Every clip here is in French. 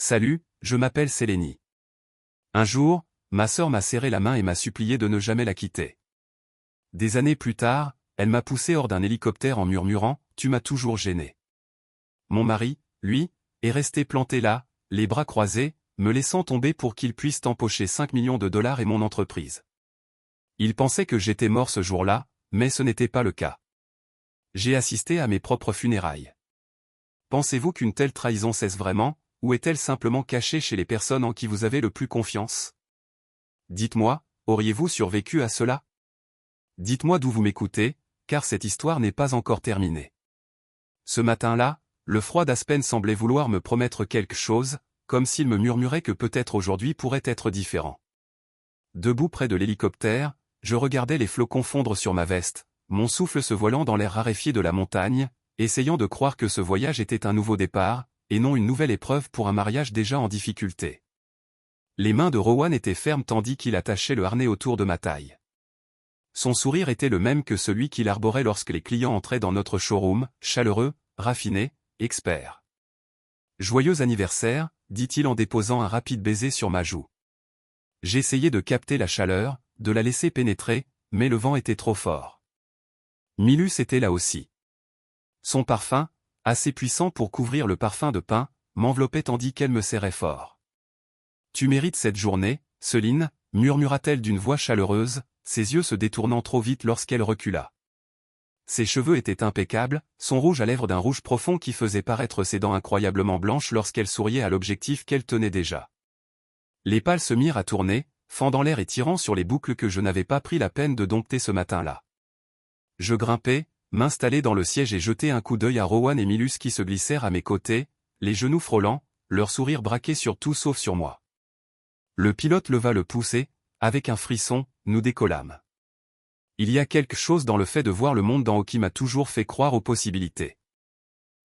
Salut, je m'appelle Sélénie. Un jour, ma sœur m'a serré la main et m'a supplié de ne jamais la quitter. Des années plus tard, elle m'a poussé hors d'un hélicoptère en murmurant « Tu m'as toujours gêné ». Mon mari, lui, est resté planté là, les bras croisés, me laissant tomber pour qu'il puisse empocher 5 millions de dollars et mon entreprise. Il pensait que j'étais mort ce jour-là, mais ce n'était pas le cas. J'ai assisté à mes propres funérailles. Pensez-vous qu'une telle trahison cesse vraiment, ou est-elle simplement cachée chez les personnes en qui vous avez le plus confiance? Dites-moi, auriez-vous survécu à cela? Dites-moi d'où vous m'écoutez, car cette histoire n'est pas encore terminée. Ce matin-là, le froid d'Aspen semblait vouloir me promettre quelque chose, comme s'il me murmurait que peut-être aujourd'hui pourrait être différent. Debout près de l'hélicoptère, je regardais les flocons fondre sur ma veste, mon souffle se voilant dans l'air raréfié de la montagne, essayant de croire que ce voyage était un nouveau départ, et non une nouvelle épreuve pour un mariage déjà en difficulté. Les mains de Rowan étaient fermes tandis qu'il attachait le harnais autour de ma taille. Son sourire était le même que celui qu'il arborait lorsque les clients entraient dans notre showroom, chaleureux, raffiné, expert. « Joyeux anniversaire », dit-il en déposant un rapide baiser sur ma joue. J'essayais de capter la chaleur, de la laisser pénétrer, mais le vent était trop fort. Milus était là aussi. Son parfum, assez puissant pour couvrir le parfum de pin, m'enveloppait tandis qu'elle me serrait fort. « Tu mérites cette journée, Céline », murmura-t-elle d'une voix chaleureuse, ses yeux se détournant trop vite lorsqu'elle recula. Ses cheveux étaient impeccables, son rouge à lèvres d'un rouge profond qui faisait paraître ses dents incroyablement blanches lorsqu'elle souriait à l'objectif qu'elle tenait déjà. Les pales se mirent à tourner, fendant l'air et tirant sur les boucles que je n'avais pas pris la peine de dompter ce matin-là. Je grimpai, m'installai dans le siège et jetai un coup d'œil à Rowan et Milus qui se glissèrent à mes côtés, les genoux frôlants, leur sourire braqué sur tout sauf sur moi. Le pilote leva le pouce et, avec un frisson, nous décollâmes. Il y a quelque chose dans le fait de voir le monde d'en haut qui m'a toujours fait croire aux possibilités.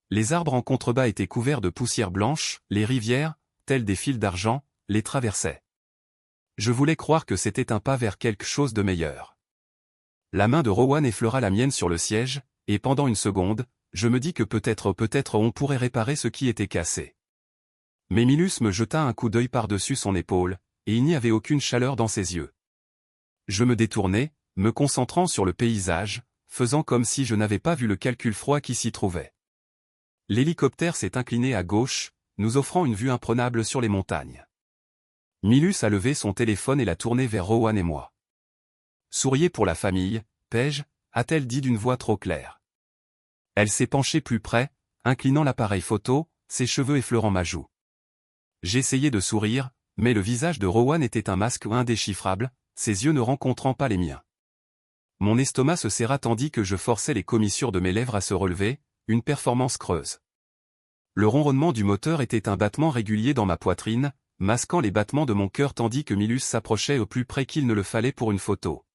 Les arbres en contrebas étaient couverts de poussière blanche, les rivières, telles des fils d'argent, les traversaient. Je voulais croire que c'était un pas vers quelque chose de meilleur. La main de Rowan effleura la mienne sur le siège, et pendant une seconde, je me dis que peut-être on pourrait réparer ce qui était cassé. Mais Milus me jeta un coup d'œil par-dessus son épaule, et il n'y avait aucune chaleur dans ses yeux. Je me détournai, me concentrant sur le paysage, faisant comme si je n'avais pas vu le calcul froid qui s'y trouvait. L'hélicoptère s'est incliné à gauche, nous offrant une vue imprenable sur les montagnes. Milus a levé son téléphone et l'a tourné vers Rowan et moi. « Souriez pour la famille, Paige », a-t-elle dit d'une voix trop claire. Elle s'est penchée plus près, inclinant l'appareil photo, ses cheveux effleurant ma joue. J'essayais de sourire, mais le visage de Rowan était un masque indéchiffrable, ses yeux ne rencontrant pas les miens. Mon estomac se serra tandis que je forçais les commissures de mes lèvres à se relever, une performance creuse. Le ronronnement du moteur était un battement régulier dans ma poitrine, masquant les battements de mon cœur tandis que Milus s'approchait au plus près qu'il ne le fallait pour une photo.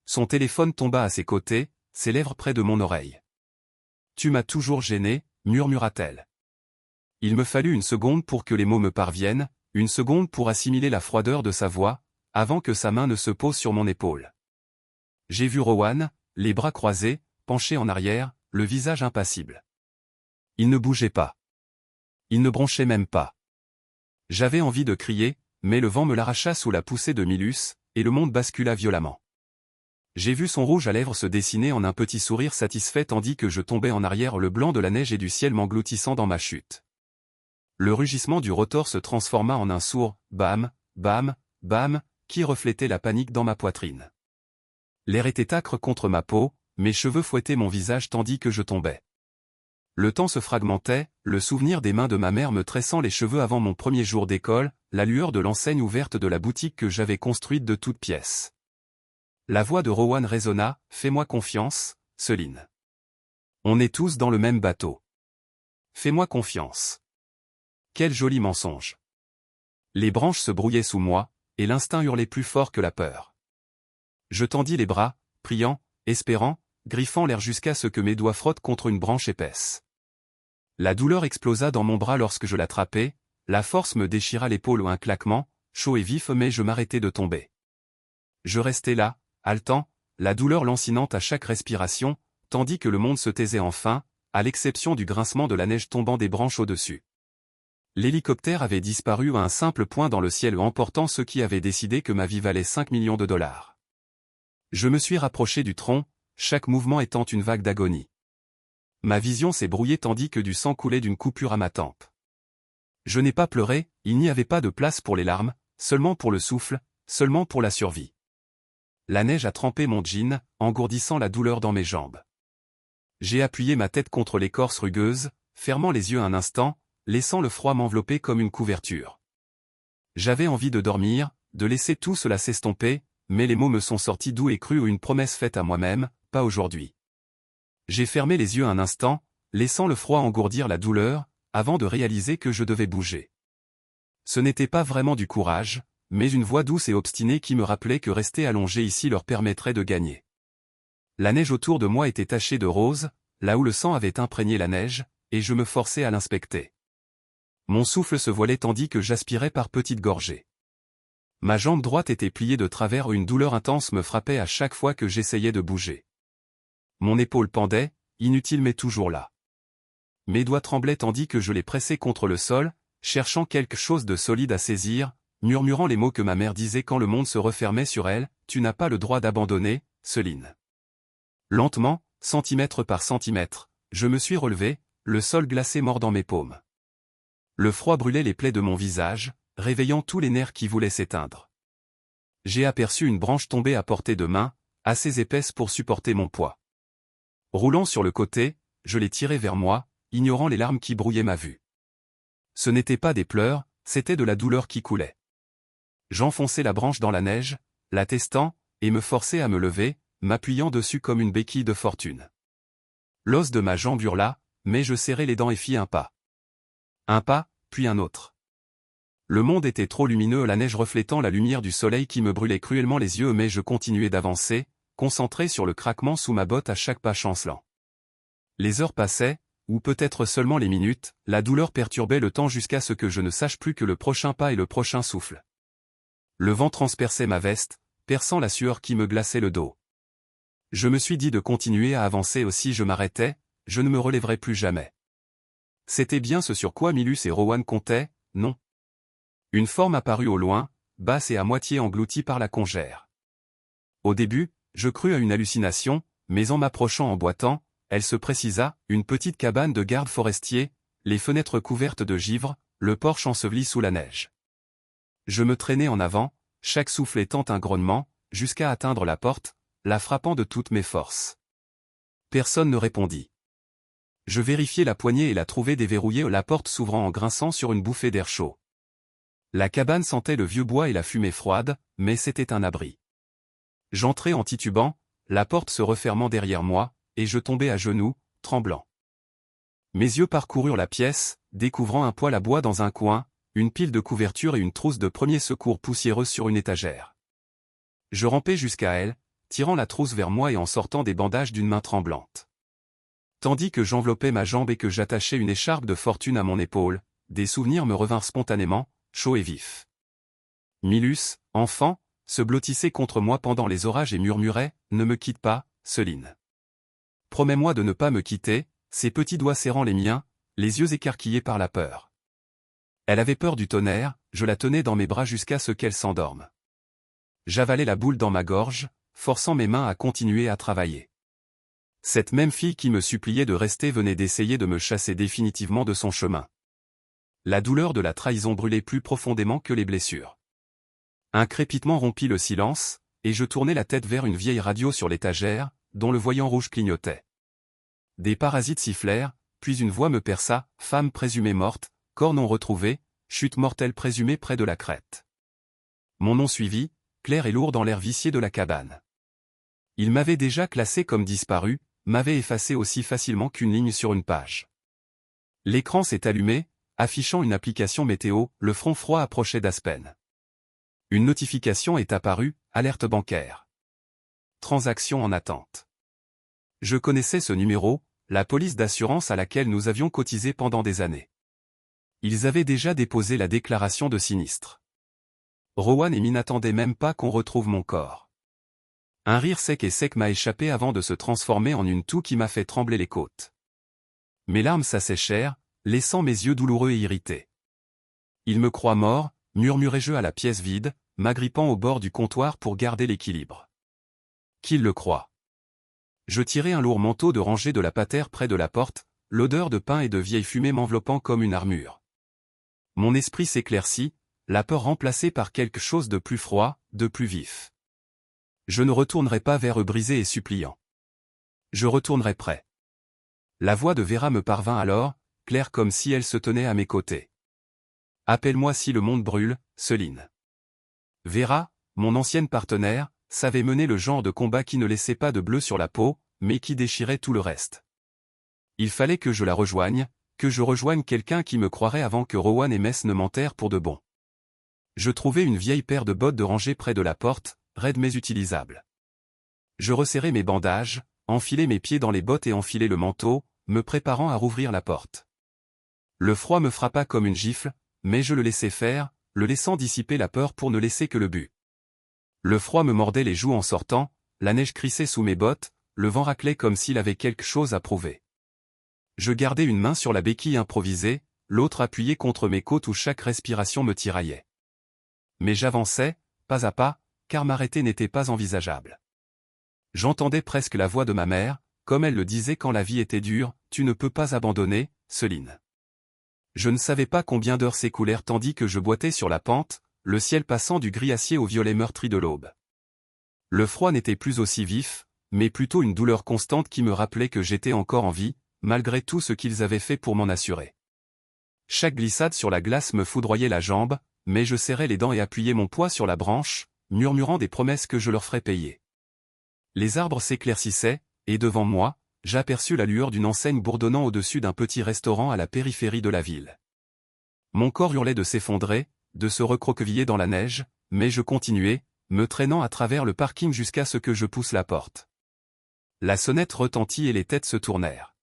Son téléphone tomba à ses côtés, ses lèvres près de mon oreille. « Tu m'as toujours gêné », murmura-t-elle. Il me fallut une seconde pour que les mots me parviennent, une seconde pour assimiler la froideur de sa voix, avant que sa main ne se pose sur mon épaule. J'ai vu Rowan, les bras croisés, penché en arrière, le visage impassible. Il ne bougeait pas. Il ne bronchait même pas. J'avais envie de crier, mais le vent me l'arracha sous la poussée de Milus, et le monde bascula violemment. J'ai vu son rouge à lèvres se dessiner en un petit sourire satisfait tandis que je tombais en arrière le blanc de la neige et du ciel m'engloutissant dans ma chute. Le rugissement du rotor se transforma en un sourd « bam, bam, bam » qui reflétait la panique dans ma poitrine. L'air était âcre contre ma peau, mes cheveux fouettaient mon visage tandis que je tombais. Le temps se fragmentait, le souvenir des mains de ma mère me tressant les cheveux avant mon premier jour d'école, la lueur de l'enseigne ouverte de la boutique que j'avais construite de toutes pièces. La voix de Rowan résonna, « Fais-moi confiance, Céline. On est tous dans le même bateau. Fais-moi confiance. » Quel joli mensonge. Les branches se brouillaient sous moi, et l'instinct hurlait plus fort que la peur. Je tendis les bras, priant, espérant, griffant l'air jusqu'à ce que mes doigts frottent contre une branche épaisse. La douleur explosa dans mon bras lorsque je l'attrapai, la force me déchira l'épaule ou un claquement, chaud et vif mais je m'arrêtai de tomber. Je restai là, haletant, la douleur lancinante à chaque respiration, tandis que le monde se taisait enfin, à l'exception du grincement de la neige tombant des branches au-dessus. L'hélicoptère avait disparu à un simple point dans le ciel emportant ceux qui avaient décidé que ma vie valait 5 millions de dollars. Je me suis rapproché du tronc, chaque mouvement étant une vague d'agonie. Ma vision s'est brouillée tandis que du sang coulait d'une coupure à ma tempe. Je n'ai pas pleuré, il n'y avait pas de place pour les larmes, seulement pour le souffle, seulement pour la survie. La neige a trempé mon jean, engourdissant la douleur dans mes jambes. J'ai appuyé ma tête contre l'écorce rugueuse, fermant les yeux un instant, laissant le froid m'envelopper comme une couverture. J'avais envie de dormir, de laisser tout cela s'estomper, mais les mots me sont sortis doux et crus ou une promesse faite à moi-même, pas aujourd'hui. J'ai fermé les yeux un instant, laissant le froid engourdir la douleur, avant de réaliser que je devais bouger. Ce n'était pas vraiment du courage, mais une voix douce et obstinée qui me rappelait que rester allongé ici leur permettrait de gagner. La neige autour de moi était tachée de rose, là où le sang avait imprégné la neige, et je me forçais à l'inspecter. Mon souffle se voilait tandis que j'aspirais par petites gorgées. Ma jambe droite était pliée de travers où une douleur intense me frappait à chaque fois que j'essayais de bouger. Mon épaule pendait, inutile mais toujours là. Mes doigts tremblaient tandis que je les pressais contre le sol, cherchant quelque chose de solide à saisir, murmurant les mots que ma mère disait quand le monde se refermait sur elle, « Tu n'as pas le droit d'abandonner, Céline. » Lentement, centimètre par centimètre, je me suis relevé, le sol glacé mordant mes paumes. Le froid brûlait les plaies de mon visage, réveillant tous les nerfs qui voulaient s'éteindre. J'ai aperçu une branche tombée à portée de main, assez épaisse pour supporter mon poids. Roulant sur le côté, je l'ai tirée vers moi, ignorant les larmes qui brouillaient ma vue. Ce n'étaient pas des pleurs, c'était de la douleur qui coulait. J'enfonçai la branche dans la neige, la testant, et me forçai à me lever, m'appuyant dessus comme une béquille de fortune. L'os de ma jambe hurla, mais je serrai les dents et fis un pas. Un pas, puis un autre. Le monde était trop lumineux, la neige reflétant la lumière du soleil qui me brûlait cruellement les yeux, mais je continuais d'avancer, concentré sur le craquement sous ma botte à chaque pas chancelant. Les heures passaient, ou peut-être seulement les minutes, la douleur perturbait le temps jusqu'à ce que je ne sache plus que le prochain pas et le prochain souffle. Le vent transperçait ma veste, perçant la sueur qui me glaçait le dos. Je me suis dit de continuer à avancer aussi je m'arrêtais, je ne me relèverais plus jamais. C'était bien ce sur quoi Milus et Rowan comptaient, non? Une forme apparut au loin, basse et à moitié engloutie par la congère. Au début, je crus à une hallucination, mais en m'approchant en boitant, elle se précisa, une petite cabane de garde forestier, les fenêtres couvertes de givre, le porche enseveli sous la neige. Je me traînais en avant, chaque souffle étant un grognement, jusqu'à atteindre la porte, la frappant de toutes mes forces. Personne ne répondit. Je vérifiai la poignée et la trouvai déverrouillée, la porte s'ouvrant en grinçant sur une bouffée d'air chaud. La cabane sentait le vieux bois et la fumée froide, mais c'était un abri. J'entrai en titubant, la porte se refermant derrière moi, et je tombai à genoux, tremblant. Mes yeux parcoururent la pièce, découvrant un poêle à bois dans un coin, une pile de couvertures et une trousse de premiers secours poussiéreuse sur une étagère. Je rampai jusqu'à elle, tirant la trousse vers moi et en sortant des bandages d'une main tremblante. Tandis que j'enveloppais ma jambe et que j'attachais une écharpe de fortune à mon épaule, des souvenirs me revinrent spontanément, chauds et vifs. Milus, enfant, se blottissait contre moi pendant les orages et murmurait « Ne me quitte pas, Céline. Promets-moi de ne pas me quitter », ses petits doigts serrant les miens, les yeux écarquillés par la peur. Elle avait peur du tonnerre, je la tenais dans mes bras jusqu'à ce qu'elle s'endorme. J'avalais la boule dans ma gorge, forçant mes mains à continuer à travailler. Cette même fille qui me suppliait de rester venait d'essayer de me chasser définitivement de son chemin. La douleur de la trahison brûlait plus profondément que les blessures. Un crépitement rompit le silence, et je tournai la tête vers une vieille radio sur l'étagère, dont le voyant rouge clignotait. Des parasites sifflèrent, puis une voix me perça, « Femme présumée morte, corps non retrouvé, chute mortelle présumée près de la crête. » Mon nom suivit, clair et lourd dans l'air vicié de la cabane. Il m'avait déjà classé comme disparu, m'avait effacé aussi facilement qu'une ligne sur une page. L'écran s'est allumé, affichant une application météo, le front froid approchait d'Aspen. Une notification est apparue, alerte bancaire. Transaction en attente. Je connaissais ce numéro, la police d'assurance à laquelle nous avions cotisé pendant des années. Ils avaient déjà déposé la déclaration de sinistre. Rowan et Min n'attendaient même pas qu'on retrouve mon corps. Un rire sec m'a échappé avant de se transformer en une toux qui m'a fait trembler les côtes. Mes larmes s'asséchèrent, laissant mes yeux douloureux et irrités. Il me croit mort, murmurai-je à la pièce vide, m'agrippant au bord du comptoir pour garder l'équilibre. Qu'il le croit. Je tirai un lourd manteau de rangée de la patère près de la porte, l'odeur de pain et de vieille fumée m'enveloppant comme une armure. Mon esprit s'éclaircit, la peur remplacée par quelque chose de plus froid, de plus vif. Je ne retournerai pas vers eux brisés et suppliants. Je retournerai prêt. La voix de Vera me parvint alors, claire comme si elle se tenait à mes côtés. Appelle-moi si le monde brûle, Céline. Vera, mon ancienne partenaire, savait mener le genre de combat qui ne laissait pas de bleu sur la peau, mais qui déchirait tout le reste. Il fallait que je la rejoigne, que je rejoigne quelqu'un qui me croirait avant que Rowan et Mess ne m'enterrent pour de bon. Je trouvai une vieille paire de bottes de rangée près de la porte, raides mais utilisables. Je resserrai mes bandages, enfilai mes pieds dans les bottes et enfilai le manteau, me préparant à rouvrir la porte. Le froid me frappa comme une gifle, mais je le laissai faire, le laissant dissiper la peur pour ne laisser que le but. Le froid me mordait les joues en sortant, la neige crissait sous mes bottes, le vent raclait comme s'il avait quelque chose à prouver. Je gardais une main sur la béquille improvisée, l'autre appuyée contre mes côtes où chaque respiration me tiraillait. Mais j'avançais, pas à pas, car m'arrêter n'était pas envisageable. J'entendais presque la voix de ma mère, comme elle le disait quand la vie était dure, « Tu ne peux pas abandonner, Céline. » Je ne savais pas combien d'heures s'écoulèrent tandis que je boitais sur la pente, le ciel passant du gris acier au violet meurtri de l'aube. Le froid n'était plus aussi vif, mais plutôt une douleur constante qui me rappelait que j'étais encore en vie, malgré tout ce qu'ils avaient fait pour m'en assurer. Chaque glissade sur la glace me foudroyait la jambe, mais je serrais les dents et appuyais mon poids sur la branche, murmurant des promesses que je leur ferais payer. Les arbres s'éclaircissaient, et devant moi, j'aperçus la lueur d'une enseigne bourdonnant au-dessus d'un petit restaurant à la périphérie de la ville. Mon corps hurlait de s'effondrer, de se recroqueviller dans la neige, mais je continuais, me traînant à travers le parking jusqu'à ce que je pousse la porte. La sonnette retentit et les têtes se tournèrent.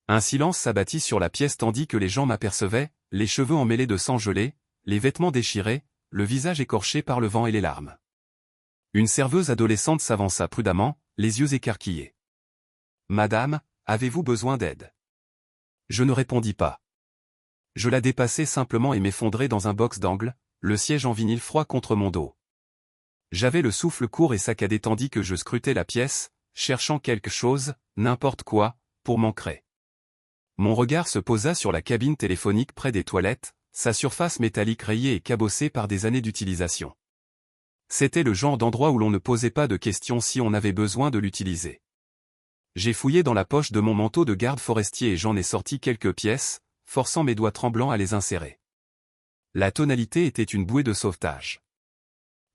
Un silence s'abattit sur la pièce tandis que les gens m'apercevaient, les cheveux emmêlés de sang gelé, les vêtements déchirés, le visage écorché par le vent et les larmes. Une serveuse adolescente s'avança prudemment, les yeux écarquillés. « Madame, avez-vous besoin d'aide ?» Je ne répondis pas. Je la dépassai simplement et m'effondrai dans un box d'angle, le siège en vinyle froid contre mon dos. J'avais le souffle court et saccadé tandis que je scrutais la pièce, cherchant quelque chose, n'importe quoi, pour m'ancrer. Mon regard se posa sur la cabine téléphonique près des toilettes, sa surface métallique rayée et cabossée par des années d'utilisation. C'était le genre d'endroit où l'on ne posait pas de questions si on avait besoin de l'utiliser. J'ai fouillé dans la poche de mon manteau de garde forestier et j'en ai sorti quelques pièces, forçant mes doigts tremblants à les insérer. La tonalité était une bouée de sauvetage.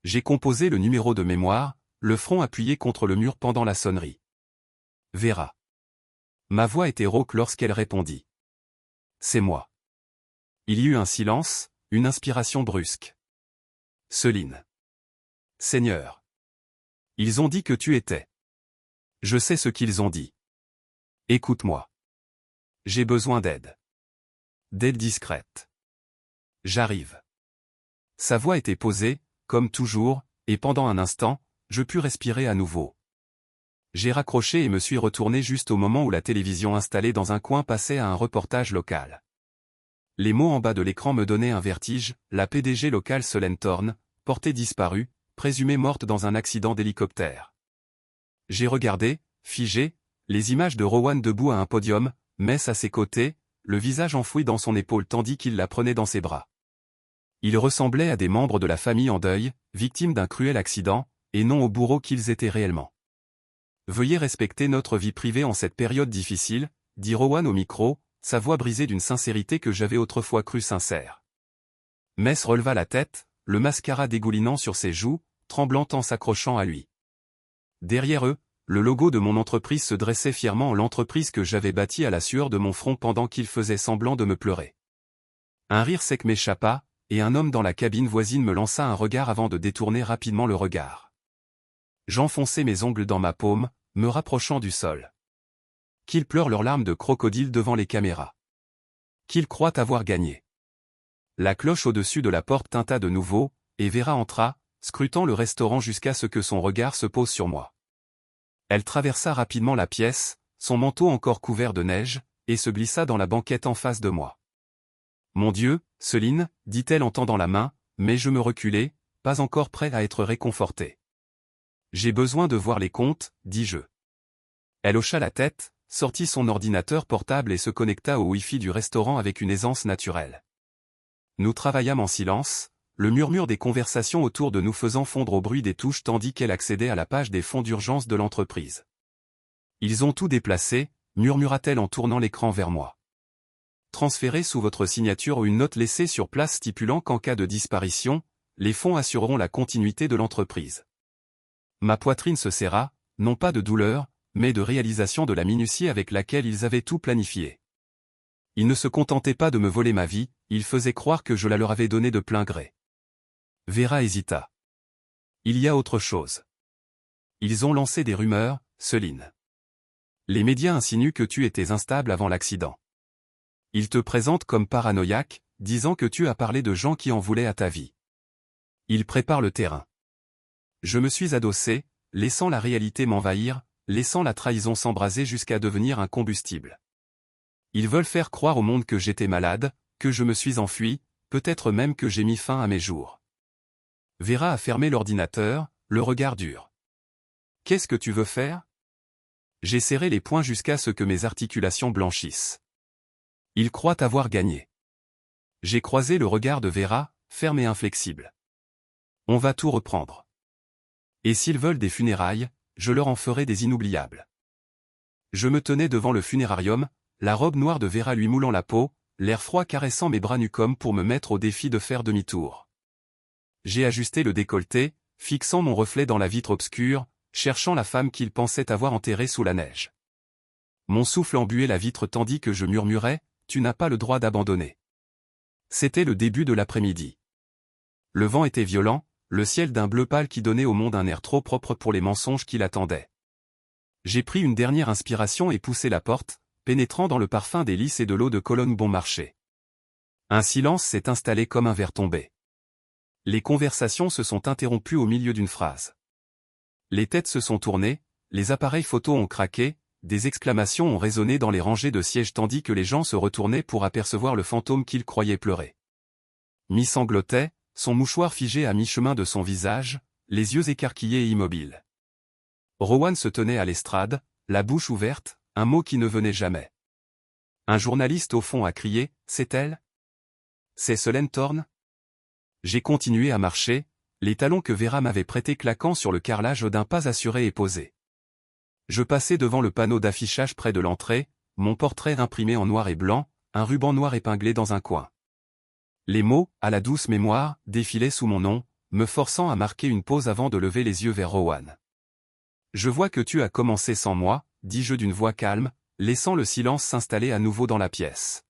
J'ai composé le numéro de mémoire, le front appuyé contre le mur pendant la sonnerie. Vera. Ma voix était rauque lorsqu'elle répondit. C'est moi. Il y eut un silence, une inspiration brusque. Céline. Seigneur. Ils ont dit que tu étais. Je sais ce qu'ils ont dit. Écoute-moi. J'ai besoin d'aide. D'aide discrète. J'arrive. Sa voix était posée, comme toujours, et pendant un instant, je pus respirer à nouveau. J'ai raccroché et me suis retourné juste au moment où la télévision installée dans un coin passait à un reportage local. Les mots en bas de l'écran me donnaient un vertige, la PDG locale Solène Thorne, portée disparue, présumée morte dans un accident d'hélicoptère. J'ai regardé, figé, les images de Rowan debout à un podium, Mess à ses côtés, le visage enfoui dans son épaule tandis qu'il la prenait dans ses bras. Ils ressemblaient à des membres de la famille en deuil, victimes d'un cruel accident, et non aux bourreaux qu'ils étaient réellement. « Veuillez respecter notre vie privée en cette période difficile », dit Rowan au micro, sa voix brisée d'une sincérité que j'avais autrefois crue sincère. Mess releva la tête, le mascara dégoulinant sur ses joues, tremblant en s'accrochant à lui. Derrière eux, le logo de mon entreprise se dressait fièrement en l'entreprise que j'avais bâtie à la sueur de mon front pendant qu'il faisait semblant de me pleurer. Un rire sec m'échappa, et un homme dans la cabine voisine me lança un regard avant de détourner rapidement le regard. J'enfonçai mes ongles dans ma paume, me rapprochant du sol. Qu'ils pleurent leurs larmes de crocodile devant les caméras. Qu'ils croient avoir gagné. La cloche au-dessus de la porte tinta de nouveau, et Vera entra, scrutant le restaurant jusqu'à ce que son regard se pose sur moi. Elle traversa rapidement la pièce, son manteau encore couvert de neige, et se glissa dans la banquette en face de moi. « Mon Dieu, Céline, dit-elle en tendant la main, mais je me reculai, pas encore prêt à être réconforté. J'ai besoin de voir les comptes, dis-je. Elle hocha la tête, sortit son ordinateur portable et se connecta au Wi-Fi du restaurant avec une aisance naturelle. Nous travaillâmes en silence, le murmure des conversations autour de nous faisant fondre au bruit des touches tandis qu'elle accédait à la page des fonds d'urgence de l'entreprise. Ils ont tout déplacé, murmura-t-elle en tournant l'écran vers moi. Transférez sous votre signature une note laissée sur place stipulant qu'en cas de disparition, les fonds assureront la continuité de l'entreprise. Ma poitrine se serra, non pas de douleur, mais de réalisation de la minutie avec laquelle ils avaient tout planifié. Ils ne se contentaient pas de me voler ma vie, ils faisaient croire que je la leur avais donnée de plein gré. Vera hésita. Il y a autre chose. Ils ont lancé des rumeurs, Céline. Les médias insinuent que tu étais instable avant l'accident. Ils te présentent comme paranoïaque, disant que tu as parlé de gens qui en voulaient à ta vie. Ils préparent le terrain. Je me suis adossé, laissant la réalité m'envahir, laissant la trahison s'embraser jusqu'à devenir un combustible. Ils veulent faire croire au monde que j'étais malade, que je me suis enfui, peut-être même que j'ai mis fin à mes jours. Vera a fermé l'ordinateur, le regard dur. Qu'est-ce que tu veux faire? J'ai serré les poings jusqu'à ce que mes articulations blanchissent. Ils croient avoir gagné. J'ai croisé le regard de Vera, ferme et inflexible. On va tout reprendre. Et s'ils veulent des funérailles, je leur en ferai des inoubliables. Je me tenais devant le funérarium, la robe noire de Vera lui moulant la peau, l'air froid caressant mes bras nus comme pour me mettre au défi de faire demi-tour. J'ai ajusté le décolleté, fixant mon reflet dans la vitre obscure, cherchant la femme qu'il pensait avoir enterrée sous la neige. Mon souffle embuait la vitre tandis que je murmurais, « Tu n'as pas le droit d'abandonner. » C'était le début de l'après-midi. Le vent était violent, le ciel d'un bleu pâle qui donnait au monde un air trop propre pour les mensonges qui l'attendaient. J'ai pris une dernière inspiration et poussé la porte, pénétrant dans le parfum des lys et de l'eau de Cologne bon marché. Un silence s'est installé comme un verre tombé. Les conversations se sont interrompues au milieu d'une phrase. Les têtes se sont tournées, les appareils photos ont craqué, des exclamations ont résonné dans les rangées de sièges tandis que les gens se retournaient pour apercevoir le fantôme qu'ils croyaient pleurer. Mi sanglotait, son mouchoir figé à mi-chemin de son visage, les yeux écarquillés et immobiles. Rowan se tenait à l'estrade, la bouche ouverte, un mot qui ne venait jamais. Un journaliste au fond a crié, « C'est elle? C'est Solène Thorne ?» J'ai continué à marcher, les talons que Vera m'avait prêtés claquant sur le carrelage d'un pas assuré et posé. Je passai devant le panneau d'affichage près de l'entrée, mon portrait imprimé en noir et blanc, un ruban noir épinglé dans un coin. Les mots, à la douce mémoire, défilaient sous mon nom, me forçant à marquer une pause avant de lever les yeux vers Rowan. « Je vois que tu as commencé sans moi, » dis-je d'une voix calme, laissant le silence s'installer à nouveau dans la pièce.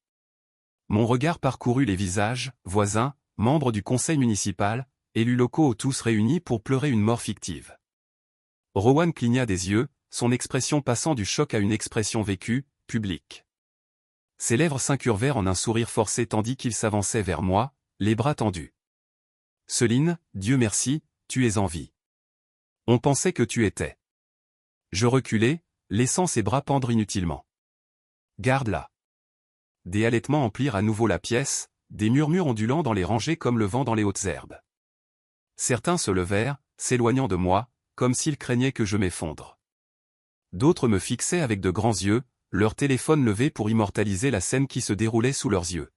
Mon regard parcourut les visages, voisins, membres du conseil municipal, élus locaux tous réunis pour pleurer une mort fictive. Rowan cligna des yeux, son expression passant du choc à une expression vécue, publique. Ses lèvres s'incurvèrent en un sourire forcé tandis qu'il s'avançait vers moi, les bras tendus. « Céline, Dieu merci, tu es en vie. On pensait que tu étais. » Je reculai, laissant ses bras pendre inutilement. « Garde-la. » Des halètements emplirent à nouveau la pièce, des murmures ondulants dans les rangées comme le vent dans les hautes herbes. Certains se levèrent, s'éloignant de moi, comme s'ils craignaient que je m'effondre. D'autres me fixaient avec de grands yeux, leur téléphone levé pour immortaliser la scène qui se déroulait sous leurs yeux.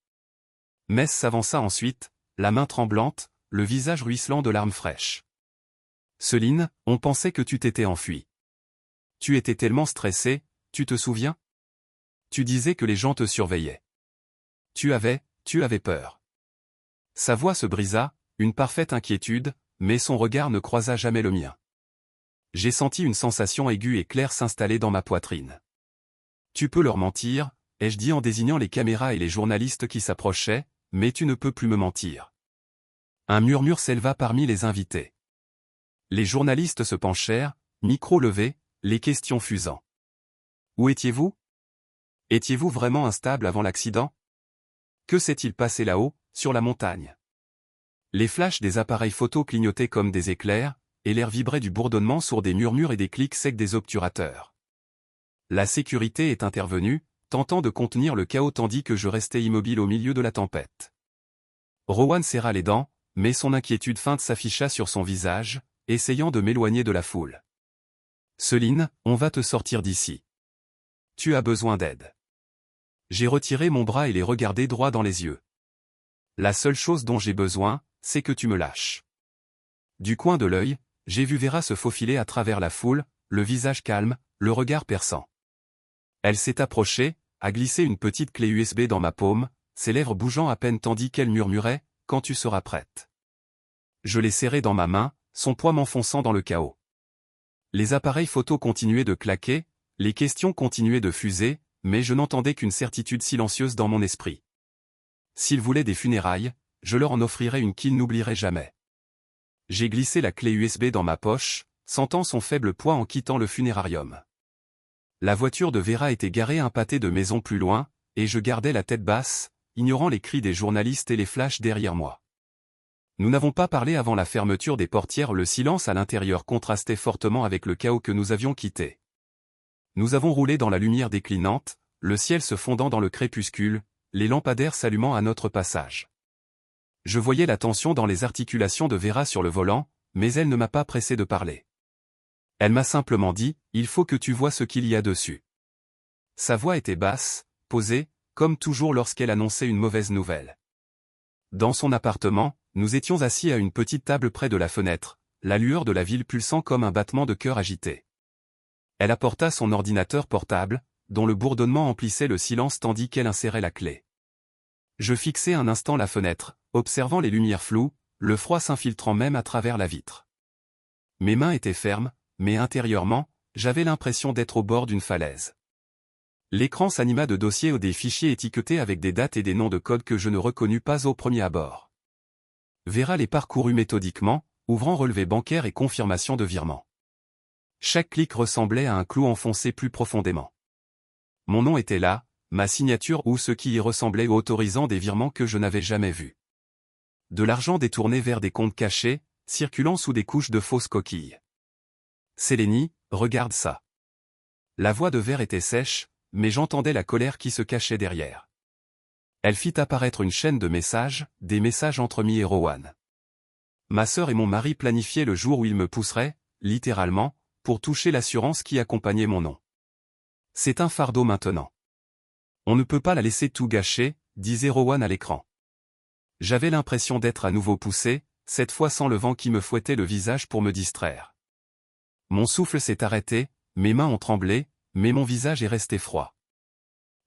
Mess s'avança ensuite, la main tremblante, le visage ruisselant de larmes fraîches. « Céline, on pensait que tu t'étais enfuie. Tu étais tellement stressée, tu te souviens? Tu disais que les gens te surveillaient. Tu avais peur. » Sa voix se brisa, une parfaite inquiétude, mais son regard ne croisa jamais le mien. J'ai senti une sensation aiguë et claire s'installer dans ma poitrine. « Tu peux leur mentir, » ai-je dit en désignant les caméras et les journalistes qui s'approchaient, « mais tu ne peux plus me mentir. » Un murmure s'éleva parmi les invités. Les journalistes se penchèrent, micro levé, les questions fusant. « Où étiez-vous? Étiez-vous vraiment instable avant l'accident? Que s'est-il passé là-haut, sur la montagne? » Les flashs des appareils photo clignotaient comme des éclairs, et l'air vibrait du bourdonnement sourd des murmures et des clics secs des obturateurs. La sécurité est intervenue, tentant de contenir le chaos tandis que je restais immobile au milieu de la tempête. Rowan serra les dents, mais son inquiétude feinte s'afficha sur son visage, essayant de m'éloigner de la foule. Céline, on va te sortir d'ici. Tu as besoin d'aide. J'ai retiré mon bras et les regardé droit dans les yeux. La seule chose dont j'ai besoin, c'est que tu me lâches. Du coin de l'œil, j'ai vu Vera se faufiler à travers la foule, le visage calme, le regard perçant. Elle s'est approchée, a glissé une petite clé USB dans ma paume, ses lèvres bougeant à peine tandis qu'elle murmurait « Quand tu seras prête ». Je l'ai serrée dans ma main, son poids m'enfonçant dans le chaos. Les appareils photo continuaient de claquer, les questions continuaient de fuser, mais je n'entendais qu'une certitude silencieuse dans mon esprit. S'ils voulaient des funérailles, je leur en offrirais une qu'ils n'oublieraient jamais. J'ai glissé la clé USB dans ma poche, sentant son faible poids en quittant le funérarium. La voiture de Vera était garée un pâté de maison plus loin, et je gardais la tête basse, ignorant les cris des journalistes et les flashs derrière moi. Nous n'avons pas parlé avant la fermeture des portières, le silence à l'intérieur contrastait fortement avec le chaos que nous avions quitté. Nous avons roulé dans la lumière déclinante, le ciel se fondant dans le crépuscule, les lampadaires s'allumant à notre passage. Je voyais la tension dans les articulations de Vera sur le volant, mais elle ne m'a pas pressé de parler. Elle m'a simplement dit « Il faut que tu vois ce qu'il y a dessus ». Sa voix était basse, posée, comme toujours lorsqu'elle annonçait une mauvaise nouvelle. Dans son appartement, nous étions assis à une petite table près de la fenêtre, la lueur de la ville pulsant comme un battement de cœur agité. Elle apporta son ordinateur portable, dont le bourdonnement emplissait le silence tandis qu'elle insérait la clé. Je fixai un instant la fenêtre, observant les lumières floues, le froid s'infiltrant même à travers la vitre. Mes mains étaient fermes, mais intérieurement, j'avais l'impression d'être au bord d'une falaise. L'écran s'anima de dossiers ou des fichiers étiquetés avec des dates et des noms de code que je ne reconnus pas au premier abord. Vera les parcourut méthodiquement, ouvrant relevé bancaire et confirmation de virement. Chaque clic ressemblait à un clou enfoncé plus profondément. Mon nom était là, ma signature ou ce qui y ressemblait, autorisant des virements que je n'avais jamais vus. De l'argent détourné vers des comptes cachés, circulant sous des couches de fausses coquilles. Sélénie, regarde ça. La voix de Vera était sèche, mais j'entendais la colère qui se cachait derrière. Elle fit apparaître une chaîne de messages, des messages entre Mie et Rowan. Ma sœur et mon mari planifiaient le jour où ils me pousseraient, littéralement, pour toucher l'assurance qui accompagnait mon nom. C'est un fardeau maintenant. On ne peut pas la laisser tout gâcher, disait Rowan à l'écran. J'avais l'impression d'être à nouveau poussé, cette fois sans le vent qui me fouettait le visage pour me distraire. Mon souffle s'est arrêté, mes mains ont tremblé, mais mon visage est resté froid.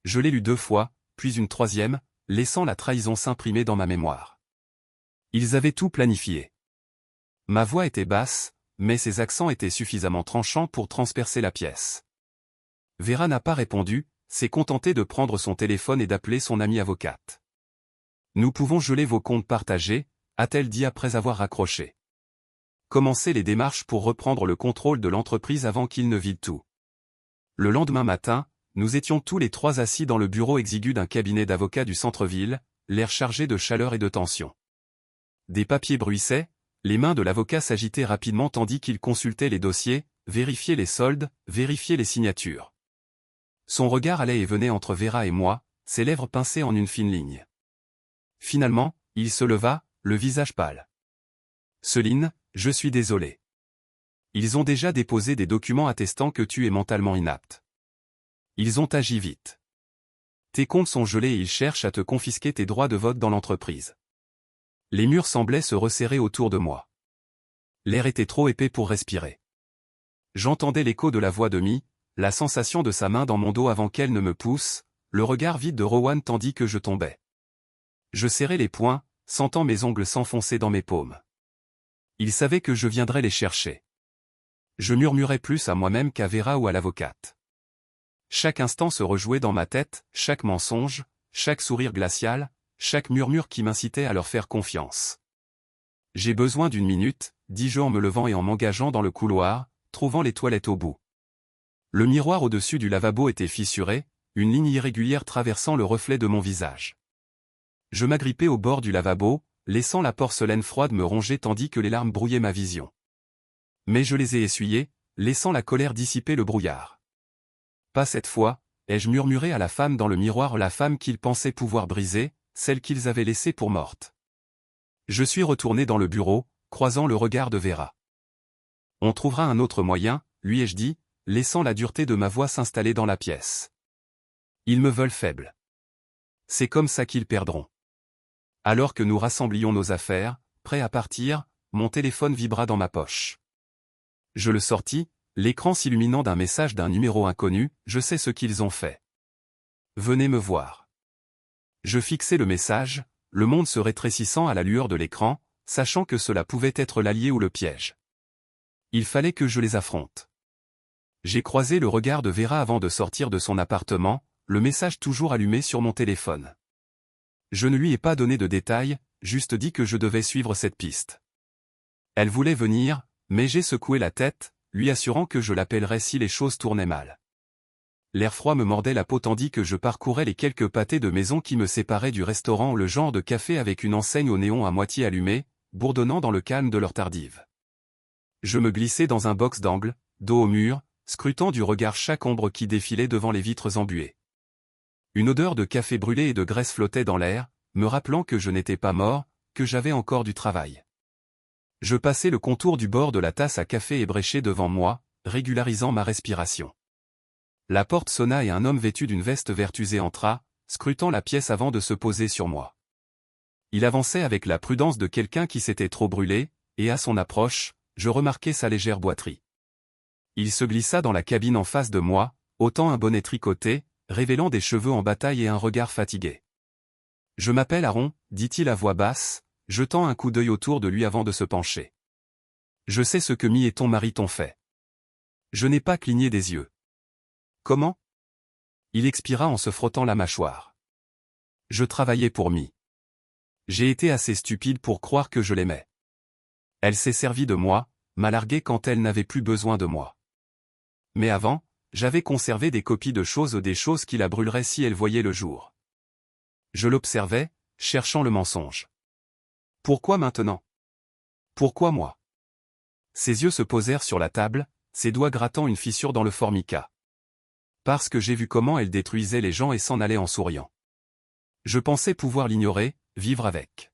Je l'ai lu 2 fois, puis une 3e, laissant la trahison s'imprimer dans ma mémoire. Ils avaient tout planifié. Ma voix était basse, mais ses accents étaient suffisamment tranchants pour transpercer la pièce. Vera n'a pas répondu, s'est contentée de prendre son téléphone et d'appeler son amie avocate. Nous pouvons geler vos comptes partagés, a-t-elle dit après avoir raccroché. Commencez les démarches pour reprendre le contrôle de l'entreprise avant qu'il ne vide tout. Le lendemain matin, nous étions tous les 3 assis dans le bureau exigu d'un cabinet d'avocats du centre-ville, l'air chargé de chaleur et de tension. Des papiers bruissaient, les mains de l'avocat s'agitaient rapidement tandis qu'il consultait les dossiers, vérifiait les soldes, vérifiait les signatures. Son regard allait et venait entre Vera et moi, ses lèvres pincées en une fine ligne. Finalement, il se leva, le visage pâle. « Céline, je suis désolé. Ils ont déjà déposé des documents attestant que tu es mentalement inapte. Ils ont agi vite. Tes comptes sont gelés et ils cherchent à te confisquer tes droits de vote dans l'entreprise. » Les murs semblaient se resserrer autour de moi. L'air était trop épais pour respirer. J'entendais l'écho de la voix de Mie, la sensation de sa main dans mon dos avant qu'elle ne me pousse, le regard vide de Rowan tandis que je tombais. Je serrais les poings, sentant mes ongles s'enfoncer dans mes paumes. Ils savaient que je viendrais les chercher. Je murmurais plus à moi-même qu'à Vera ou à l'avocate. Chaque instant se rejouait dans ma tête, chaque mensonge, chaque sourire glacial, chaque murmure qui m'incitait à leur faire confiance. « J'ai besoin d'1 minute, dis-je en me levant et en m'engageant dans le couloir, trouvant les toilettes au bout. Le miroir au-dessus du lavabo était fissuré, une ligne irrégulière traversant le reflet de mon visage. Je m'agrippai au bord du lavabo, laissant la porcelaine froide me ronger tandis que les larmes brouillaient ma vision. Mais je les ai essuyées, laissant la colère dissiper le brouillard. Pas cette fois, ai-je murmuré à la femme dans le miroir, la femme qu'ils pensaient pouvoir briser, celle qu'ils avaient laissée pour morte. Je suis retourné dans le bureau, croisant le regard de Vera. On trouvera un autre moyen, lui ai-je dit, laissant la dureté de ma voix s'installer dans la pièce. Ils me veulent faible. C'est comme ça qu'ils perdront. Alors que nous rassemblions nos affaires, prêts à partir, mon téléphone vibra dans ma poche. Je le sortis, l'écran s'illuminant d'un message d'un numéro inconnu, je sais ce qu'ils ont fait. Venez me voir. Je fixai le message, le monde se rétrécissant à la lueur de l'écran, sachant que cela pouvait être l'allié ou le piège. Il fallait que je les affronte. J'ai croisé le regard de Vera avant de sortir de son appartement, le message toujours allumé sur mon téléphone. Je ne lui ai pas donné de détails, juste dit que je devais suivre cette piste. Elle voulait venir, mais j'ai secoué la tête, lui assurant que je l'appellerais si les choses tournaient mal. L'air froid me mordait la peau tandis que je parcourais les quelques pâtés de maison qui me séparaient du restaurant, le genre de café avec une enseigne au néon à moitié allumée, bourdonnant dans le calme de l'heure tardive. Je me glissais dans un box d'angle, dos au mur, scrutant du regard chaque ombre qui défilait devant les vitres embuées. Une odeur de café brûlé et de graisse flottait dans l'air, me rappelant que je n'étais pas mort, que j'avais encore du travail. Je passai le contour du bord de la tasse à café ébréchée devant moi, régularisant ma respiration. La porte sonna et un homme vêtu d'une veste verte usée entra, scrutant la pièce avant de se poser sur moi. Il avançait avec la prudence de quelqu'un qui s'était trop brûlé, et à son approche, je remarquai sa légère boiterie. Il se glissa dans la cabine en face de moi, ôtant un bonnet tricoté, révélant des cheveux en bataille et un regard fatigué. « Je m'appelle Aaron, dit-il à voix basse, jetant un coup d'œil autour de lui avant de se pencher. « Je sais ce que Mi et ton mari t'ont fait. » Je n'ai pas cligné des yeux. « Comment ?» Il expira en se frottant la mâchoire. « Je travaillais pour Mi. J'ai été assez stupide pour croire que je l'aimais. Elle s'est servie de moi, m'a largué quand elle n'avait plus besoin de moi. Mais avant, j'avais conservé des copies de des choses qui la brûleraient si elle voyait le jour. Je l'observais, cherchant le mensonge. Pourquoi maintenant? Pourquoi moi? Ses yeux se posèrent sur la table, ses doigts grattant une fissure dans le formica. Parce que j'ai vu comment elle détruisait les gens et s'en allait en souriant. Je pensais pouvoir l'ignorer, vivre avec.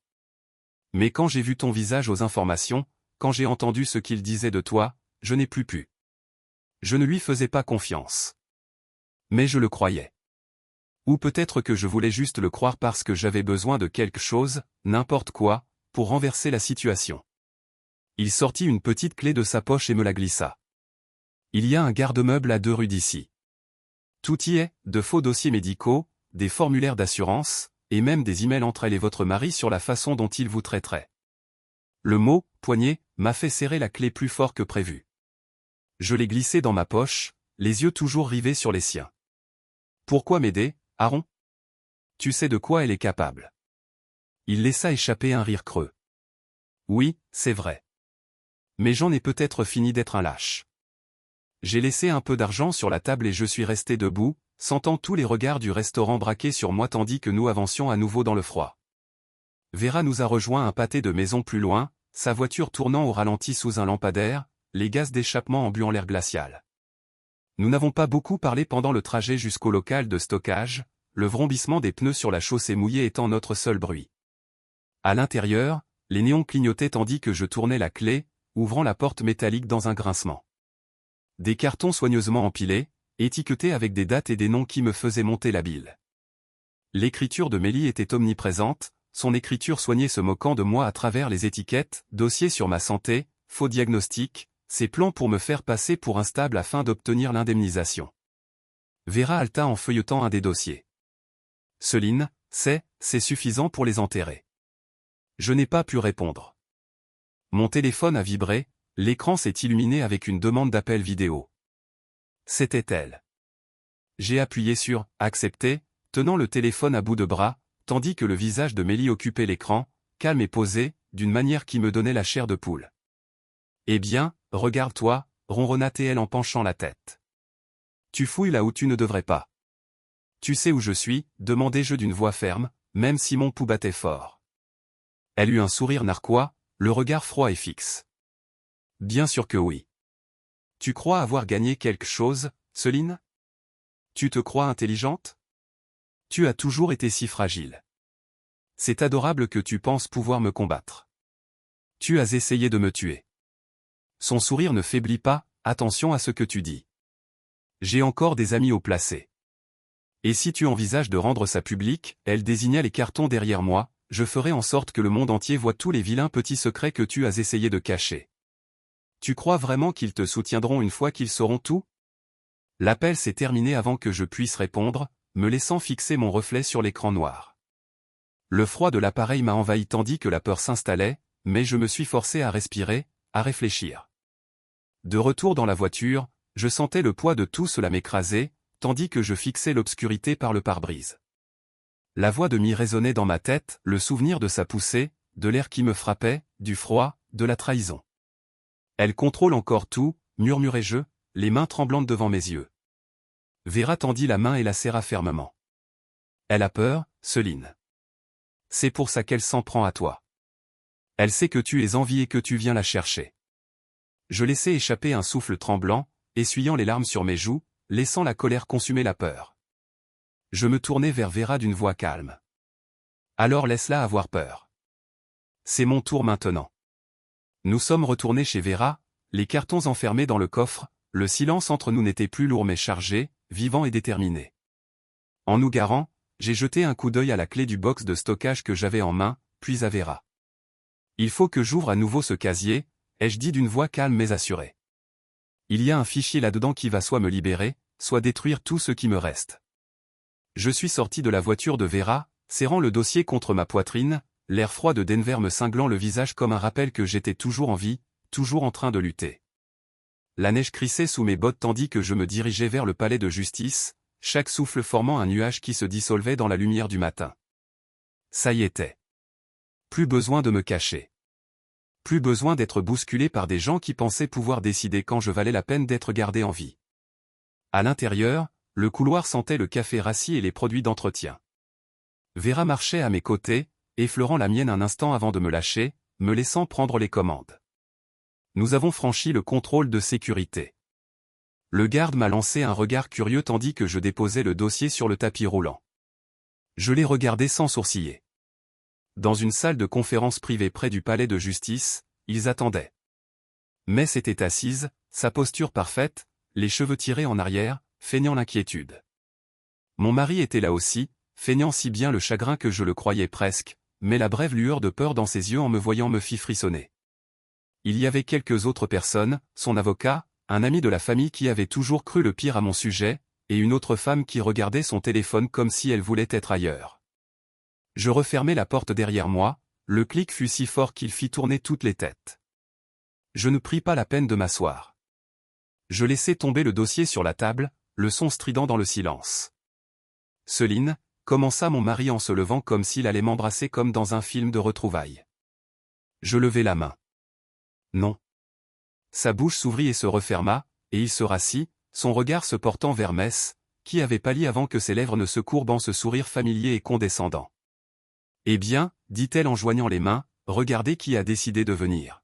Mais quand j'ai vu ton visage aux informations, quand j'ai entendu ce qu'il disait de toi, je n'ai plus pu. Je ne lui faisais pas confiance. Mais je le croyais. Ou peut-être que je voulais juste le croire parce que j'avais besoin de quelque chose, n'importe quoi, pour renverser la situation. Il sortit une petite clé de sa poche et me la glissa. Il y a un garde-meuble à 2 rues d'ici. Tout y est, de faux dossiers médicaux, des formulaires d'assurance, et même des emails entre elle et votre mari sur la façon dont il vous traiterait. Le mot « poignée » m'a fait serrer la clé plus fort que prévu. Je l'ai glissée dans ma poche, les yeux toujours rivés sur les siens. Pourquoi m'aider, Aaron? Tu sais de quoi elle est capable. Il laissa échapper un rire creux. Oui, c'est vrai. Mais j'en ai peut-être fini d'être un lâche. J'ai laissé un peu d'argent sur la table et je suis resté debout, sentant tous les regards du restaurant braqués sur moi tandis que nous avancions à nouveau dans le froid. Vera nous a rejoint un pâté de maison plus loin, sa voiture tournant au ralenti sous un lampadaire, les gaz d'échappement embuant l'air glacial. Nous n'avons pas beaucoup parlé pendant le trajet jusqu'au local de stockage, le vrombissement des pneus sur la chaussée mouillée étant notre seul bruit. À l'intérieur, les néons clignotaient tandis que je tournais la clé, ouvrant la porte métallique dans un grincement. Des cartons soigneusement empilés, étiquetés avec des dates et des noms qui me faisaient monter la bile. L'écriture de Mélie était omniprésente, son écriture soignée se moquant de moi à travers les étiquettes, dossiers sur ma santé, faux diagnostics, ses plans pour me faire passer pour instable afin d'obtenir l'indemnisation. Vera halta en feuilletant un des dossiers. Céline, c'est suffisant pour les enterrer. Je n'ai pas pu répondre. Mon téléphone a vibré, l'écran s'est illuminé avec une demande d'appel vidéo. C'était elle. J'ai appuyé sur « Accepter », tenant le téléphone à bout de bras, tandis que le visage de Mélie occupait l'écran, calme et posé, d'une manière qui me donnait la chair de poule. « Eh bien, regarde-toi », ronronna-t-elle en penchant la tête. « Tu fouilles là où tu ne devrais pas. »« Tu sais où je suis ?» demandai-je d'une voix ferme, même si mon pouls battait fort. Elle eut un sourire narquois, le regard froid et fixe. « Bien sûr que oui. Tu crois avoir gagné quelque chose, Céline? Tu te crois intelligente? Tu as toujours été si fragile. C'est adorable que tu penses pouvoir me combattre. Tu as essayé de me tuer. Son sourire ne faiblit pas, attention à ce que tu dis. J'ai encore des amis haut placés. Et si tu envisages de rendre ça public, elle désigna les cartons derrière moi, je ferai en sorte que le monde entier voit tous les vilains petits secrets que tu as essayé de cacher. Tu crois vraiment qu'ils te soutiendront une fois qu'ils sauront tout? L'appel s'est terminé avant que je puisse répondre, me laissant fixer mon reflet sur l'écran noir. Le froid de l'appareil m'a envahi tandis que la peur s'installait, mais je me suis forcé à respirer, à réfléchir. De retour dans la voiture, je sentais le poids de tout cela m'écraser, tandis que je fixais l'obscurité par le pare-brise. La voix de Mi résonnait dans ma tête, le souvenir de sa poussée, de l'air qui me frappait, du froid, de la trahison. Elle contrôle encore tout, murmurai-je, les mains tremblantes devant mes yeux. Vera tendit la main et la serra fermement. Elle a peur, Céline. C'est pour ça qu'elle s'en prend à toi. Elle sait que tu es en vie et que tu viens la chercher. Je laissai échapper un souffle tremblant, essuyant les larmes sur mes joues, laissant la colère consumer la peur. Je me tournai vers Vera d'une voix calme. Alors laisse-la avoir peur. C'est mon tour maintenant. Nous sommes retournés chez Vera, les cartons enfermés dans le coffre, le silence entre nous n'était plus lourd mais chargé, vivant et déterminé. En nous garant, j'ai jeté un coup d'œil à la clé du box de stockage que j'avais en main, puis à Vera. Il faut que j'ouvre à nouveau ce casier, ai-je dit d'une voix calme mais assurée. Il y a un fichier là-dedans qui va soit me libérer, soit détruire tout ce qui me reste. Je suis sorti de la voiture de Vera, serrant le dossier contre ma poitrine, l'air froid de Denver me cinglant le visage comme un rappel que j'étais toujours en vie, toujours en train de lutter. La neige crissait sous mes bottes tandis que je me dirigeais vers le palais de justice, chaque souffle formant un nuage qui se dissolvait dans la lumière du matin. Ça y était. Plus besoin de me cacher. Plus besoin d'être bousculé par des gens qui pensaient pouvoir décider quand je valais la peine d'être gardé en vie. À l'intérieur, le couloir sentait le café rassis et les produits d'entretien. Vera marchait à mes côtés, effleurant la mienne un instant avant de me lâcher, me laissant prendre les commandes. Nous avons franchi le contrôle de sécurité. Le garde m'a lancé un regard curieux tandis que je déposais le dossier sur le tapis roulant. Je l'ai regardé sans sourciller. Dans une salle de conférence privée près du palais de justice, ils attendaient. Mess était assise, sa posture parfaite, les cheveux tirés en arrière, feignant l'inquiétude. Mon mari était là aussi, feignant si bien le chagrin que je le croyais presque, mais la brève lueur de peur dans ses yeux en me voyant me fit frissonner. Il y avait quelques autres personnes, son avocat, un ami de la famille qui avait toujours cru le pire à mon sujet, et une autre femme qui regardait son téléphone comme si elle voulait être ailleurs. Je refermai la porte derrière moi, le clic fut si fort qu'il fit tourner toutes les têtes. Je ne pris pas la peine de m'asseoir. Je laissai tomber le dossier sur la table, le son strident dans le silence. Céline, commença mon mari en se levant comme s'il allait m'embrasser comme dans un film de retrouvailles. Je levai la main. Non. Sa bouche s'ouvrit et se referma, et il se rassit, son regard se portant vers Mess, qui avait pâli avant que ses lèvres ne se courbent en ce sourire familier et condescendant. Eh bien, dit-elle en joignant les mains, regardez qui a décidé de venir.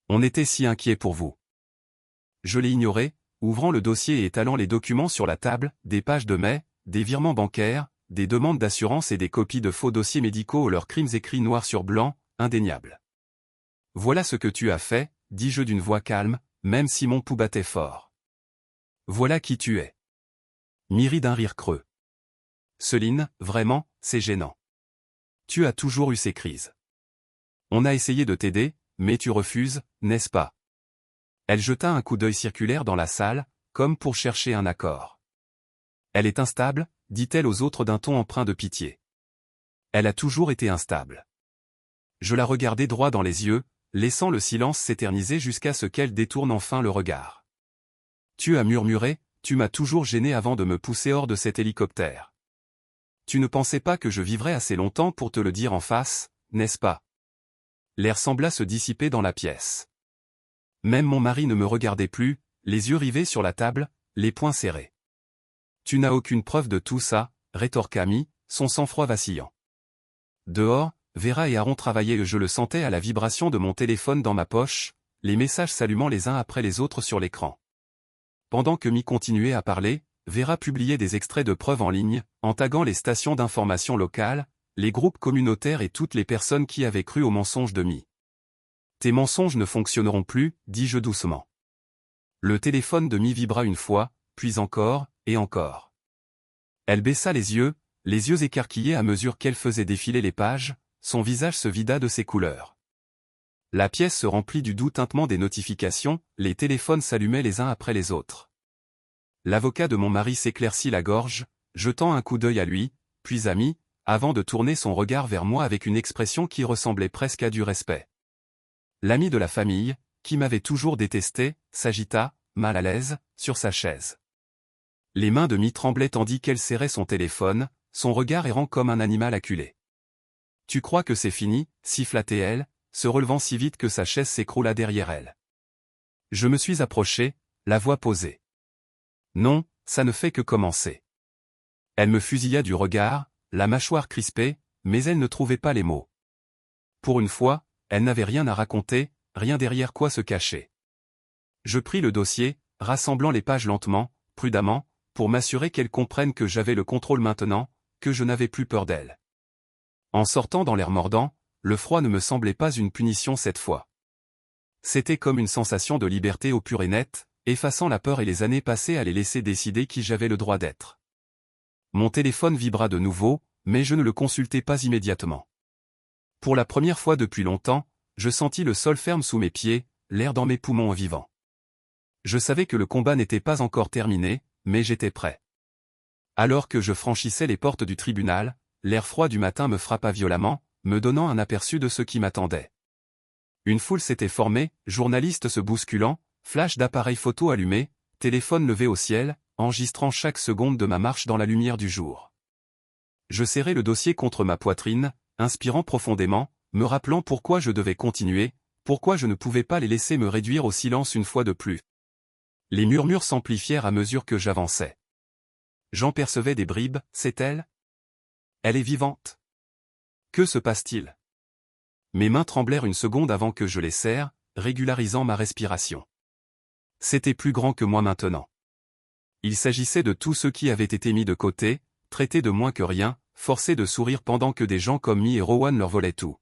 On était si inquiets pour vous. Je l'ai ignoré, ouvrant le dossier et étalant les documents sur la table, des pages de mai, des virements bancaires, des demandes d'assurance et des copies de faux dossiers médicaux aux leurs crimes écrits noir sur blanc, indéniables. Voilà ce que tu as fait, dis-je d'une voix calme, même si mon pouls battait fort. Voilà qui tu es. Miri d'un rire creux. Céline, vraiment, c'est gênant. Tu as toujours eu ces crises. On a essayé de t'aider, mais tu refuses, n'est-ce pas? Elle jeta un coup d'œil circulaire dans la salle, comme pour chercher un accord. Elle est instable, dit-elle aux autres d'un ton empreint de pitié. Elle a toujours été instable. Je la regardai droit dans les yeux, laissant le silence s'éterniser jusqu'à ce qu'elle détourne enfin le regard. Tu as murmuré, tu m'as toujours gêné avant de me pousser hors de cet hélicoptère. Tu ne pensais pas que je vivrais assez longtemps pour te le dire en face, n'est-ce pas? L'air sembla se dissiper dans la pièce. Même mon mari ne me regardait plus, les yeux rivés sur la table, les poings serrés. Tu n'as aucune preuve de tout ça, rétorqua Mi, son sang-froid vacillant. Dehors, Vera et Aaron travaillaient et je le sentais à la vibration de mon téléphone dans ma poche, les messages s'allumant les uns après les autres sur l'écran. Pendant que Mi continuait à parler, Vera publiait des extraits de preuves en ligne, en taguant les stations d'information locales, les groupes communautaires et toutes les personnes qui avaient cru aux mensonges de Mi. Tes mensonges ne fonctionneront plus, dis-je doucement. Le téléphone de Mi vibra une fois, puis encore, et encore. Elle baissa les yeux écarquillés à mesure qu'elle faisait défiler les pages, son visage se vida de ses couleurs. La pièce se remplit du doux tintement des notifications, les téléphones s'allumaient les uns après les autres. L'avocat de mon mari s'éclaircit la gorge, jetant un coup d'œil à lui, puis à Mi, avant de tourner son regard vers moi avec une expression qui ressemblait presque à du respect. L'ami de la famille, qui m'avait toujours détesté, s'agita, mal à l'aise, sur sa chaise. Les mains de Mi tremblaient tandis qu'elle serrait son téléphone, son regard errant comme un animal acculé. « Tu crois que c'est fini » siffla-t-elle, se relevant si vite que sa chaise s'écroula derrière elle. Je me suis approché, la voix posée. « Non, ça ne fait que commencer. » Elle me fusilla du regard, la mâchoire crispée, mais elle ne trouvait pas les mots. Pour une fois, elle n'avait rien à raconter, rien derrière quoi se cacher. Je pris le dossier, rassemblant les pages lentement, prudemment, pour m'assurer qu'elle comprenne que j'avais le contrôle maintenant, que je n'avais plus peur d'elle. En sortant dans l'air mordant, le froid ne me semblait pas une punition cette fois. C'était comme une sensation de liberté au pur et net, effaçant la peur et les années passées à les laisser décider qui j'avais le droit d'être. Mon téléphone vibra de nouveau, mais je ne le consultai pas immédiatement. Pour la première fois depuis longtemps, je sentis le sol ferme sous mes pieds, l'air dans mes poumons en vivant. Je savais que le combat n'était pas encore terminé, mais j'étais prêt. Alors que je franchissais les portes du tribunal, l'air froid du matin me frappa violemment, me donnant un aperçu de ce qui m'attendait. Une foule s'était formée, journalistes se bousculant, flash d'appareils photo allumés, téléphone levé au ciel, enregistrant chaque seconde de ma marche dans la lumière du jour. Je serrai le dossier contre ma poitrine, inspirant profondément, me rappelant pourquoi je devais continuer, pourquoi je ne pouvais pas les laisser me réduire au silence une fois de plus. Les murmures s'amplifièrent à mesure que j'avançais. J'en percevais des bribes, c'est elle ? Elle est vivante ? Que se passe-t-il ? Mes mains tremblèrent une seconde avant que je les serre, régularisant ma respiration. C'était plus grand que moi maintenant. Il s'agissait de tous ceux qui avaient été mis de côté, traités de moins que rien, forcés de sourire pendant que des gens comme Mi et Rowan leur volaient tout.